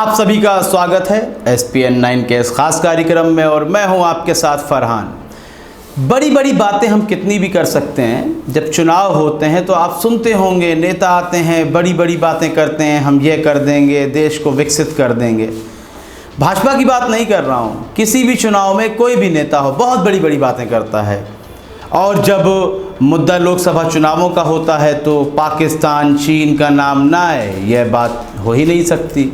आप सभी का स्वागत है SPN 9 के इस खास कार्यक्रम में और मैं हूं आपके साथ फरहान। बड़ी बड़ी बातें हम कितनी भी कर सकते हैं, जब चुनाव होते हैं तो आप सुनते होंगे नेता आते हैं, बड़ी बड़ी बातें करते हैं, हम ये कर देंगे, देश को विकसित कर देंगे। भाजपा की बात नहीं कर रहा हूँ, किसी भी चुनाव में कोई भी नेता हो बहुत बड़ी बड़ी बातें करता है और जब मुद्दा लोकसभा चुनावों का होता है तो पाकिस्तान, चीन का नाम ना आए, यह बात हो ही नहीं सकती।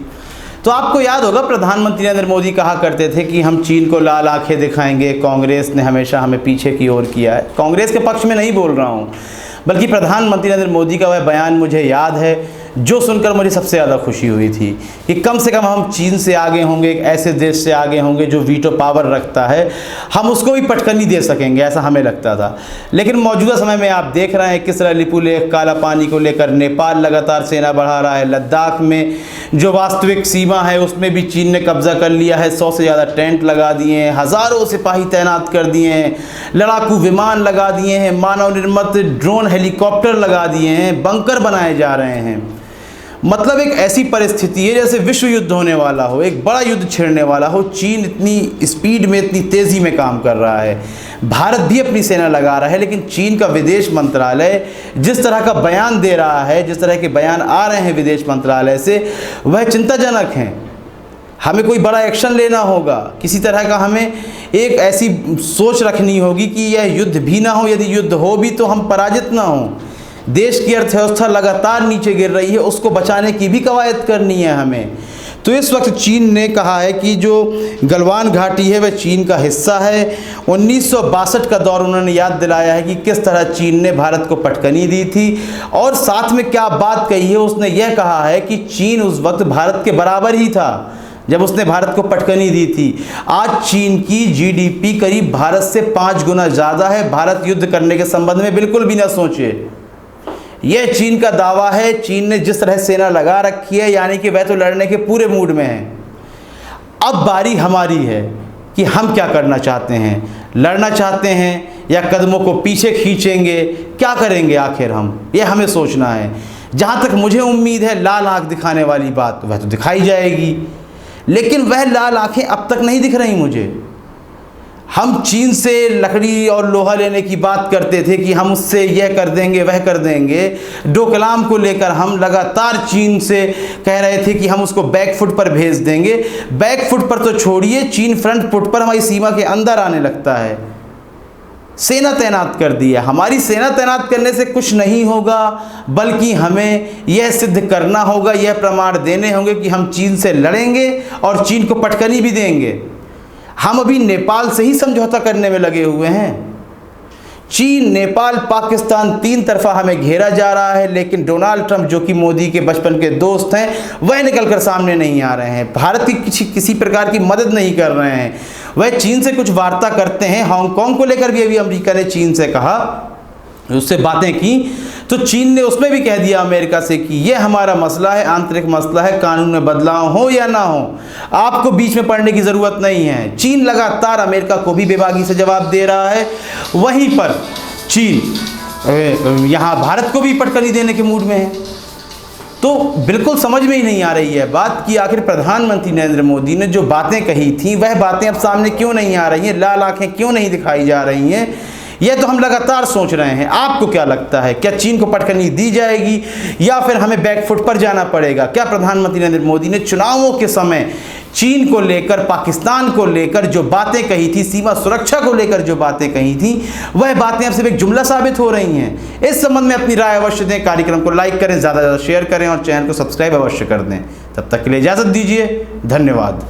तो आपको याद होगा प्रधानमंत्री नरेंद्र मोदी कहा करते थे कि हम चीन को लाल आंखें दिखाएंगे। कांग्रेस ने हमेशा हमें पीछे की ओर किया है। कांग्रेस के पक्ष में नहीं बोल रहा हूँ, बल्कि प्रधानमंत्री नरेंद्र मोदी का वह बयान मुझे याद है जो सुनकर मुझे सबसे ज़्यादा खुशी हुई थी कि कम से कम हम चीन से आगे होंगे, एक ऐसे देश से आगे होंगे जो वीटो पावर रखता है, हम उसको भी पटकनी दे सकेंगे, ऐसा हमें लगता था। लेकिन मौजूदा समय में आप देख रहे हैं किस तरह लिपू लेख, काला पानी को लेकर नेपाल लगातार सेना बढ़ा रहा है। लद्दाख में जो वास्तविक सीमा है उसमें भी चीन ने कब्जा कर लिया है। 100 से ज़्यादा टेंट लगा दिए हैं, हज़ारों सिपाही तैनात कर दिए हैं, लड़ाकू विमान लगा दिए हैं, मानव निर्मित ड्रोन हेलीकॉप्टर लगा दिए हैं, बंकर बनाए जा रहे हैं। मतलब एक ऐसी परिस्थिति है जैसे विश्व युद्ध होने वाला हो, एक बड़ा युद्ध छिड़ने वाला हो। चीन इतनी स्पीड में, इतनी तेज़ी में काम कर रहा है। भारत भी अपनी सेना लगा रहा है, लेकिन चीन का विदेश मंत्रालय जिस तरह का बयान दे रहा है, जिस तरह के बयान आ रहे हैं विदेश मंत्रालय से, वह चिंताजनक हैं। हमें कोई बड़ा एक्शन लेना होगा, किसी तरह का हमें एक ऐसी सोच रखनी होगी कि यह युद्ध भी ना हो, यदि युद्ध हो भी तो हम पराजित ना हों। देश की अर्थव्यवस्था लगातार नीचे गिर रही है, उसको बचाने की भी कवायद करनी है हमें। तो इस वक्त चीन ने कहा है कि जो गलवान घाटी है वह चीन का हिस्सा है। 1962 का दौर उन्होंने याद दिलाया है कि किस तरह चीन ने भारत को पटकनी दी थी, और साथ में क्या बात कही है, उसने यह कहा है कि चीन उस वक्त भारत के बराबर ही था जब उसने भारत को पटकनी दी थी। आज चीन की GDP करीब भारत से 5 गुना ज़्यादा है। भारत युद्ध करने के संबंध में बिल्कुल भी ना सोचे, यह चीन का दावा है। चीन ने जिस तरह सेना लगा रखी है, यानी कि वह तो लड़ने के पूरे मूड में है। अब बारी हमारी है कि हम क्या करना चाहते हैं, लड़ना चाहते हैं या कदमों को पीछे खींचेंगे, क्या करेंगे आखिर हम, यह हमें सोचना है। जहाँ तक मुझे उम्मीद है लाल आँख दिखाने वाली बात वह तो दिखाई जाएगी, लेकिन वह लाल आँखें अब तक नहीं दिख रही मुझे। हम चीन से लकड़ी और लोहा लेने की बात करते थे कि हम उससे यह कर देंगे, वह कर देंगे। डोकलाम को लेकर हम लगातार चीन से कह रहे थे कि हम उसको बैक फुट पर भेज देंगे। बैक फुट पर तो छोड़िए, चीन फ्रंट फुट पर हमारी सीमा के अंदर आने लगता है। सेना तैनात कर दी है। हमारी सेना तैनात करने से कुछ नहीं होगा, बल्कि हमें यह सिद्ध करना होगा, यह प्रमाण देने होंगे कि हम चीन से लड़ेंगे और चीन को पटकनी भी देंगे। हम अभी नेपाल से ही समझौता करने में लगे हुए हैं। चीन, नेपाल, पाकिस्तान, 3 तरफा हमें घेरा जा रहा है, लेकिन डोनाल्ड ट्रंप जो कि मोदी के बचपन के दोस्त हैं, वह निकलकर सामने नहीं आ रहे हैं। भारत की किसी प्रकार की मदद नहीं कर रहे हैं। वह चीन से कुछ वार्ता करते हैं। हांगकांग को लेकर भी अभी अमेरिका ने चीन से कहा, उससे बातें की, तो चीन ने उसमें भी कह दिया अमेरिका से कि यह हमारा मसला है, आंतरिक मसला है, कानून में बदलाव हो या ना हो, आपको बीच में पड़ने की ज़रूरत नहीं है। चीन लगातार अमेरिका को भी बेबाकी से जवाब दे रहा है। वहीं पर चीन यहाँ भारत को भी पटकनी देने के मूड में है। तो बिल्कुल समझ में ही नहीं आ रही है बात कि आखिर प्रधानमंत्री नरेंद्र मोदी ने जो बातें कही थी वह बातें अब सामने क्यों नहीं आ रही हैं, लाल आंखें क्यों नहीं दिखाई जा रही हैं, यह तो हम लगातार सोच रहे हैं। आपको क्या लगता है, क्या चीन को पटकनी दी जाएगी या फिर हमें बैकफुट पर जाना पड़ेगा? क्या प्रधानमंत्री नरेंद्र मोदी ने चुनावों के समय चीन को लेकर, पाकिस्तान को लेकर जो बातें कही थी, सीमा सुरक्षा को लेकर जो बातें कही थी, वह बातें अब सिर्फ एक जुमला साबित हो रही हैं? इस संबंध में अपनी राय अवश्य दें, कार्यक्रम को लाइक करें, ज़्यादा से ज़्यादा शेयर करें और चैनल को सब्सक्राइब अवश्य कर दें। तब तक के लिए इजाज़त दीजिए, धन्यवाद।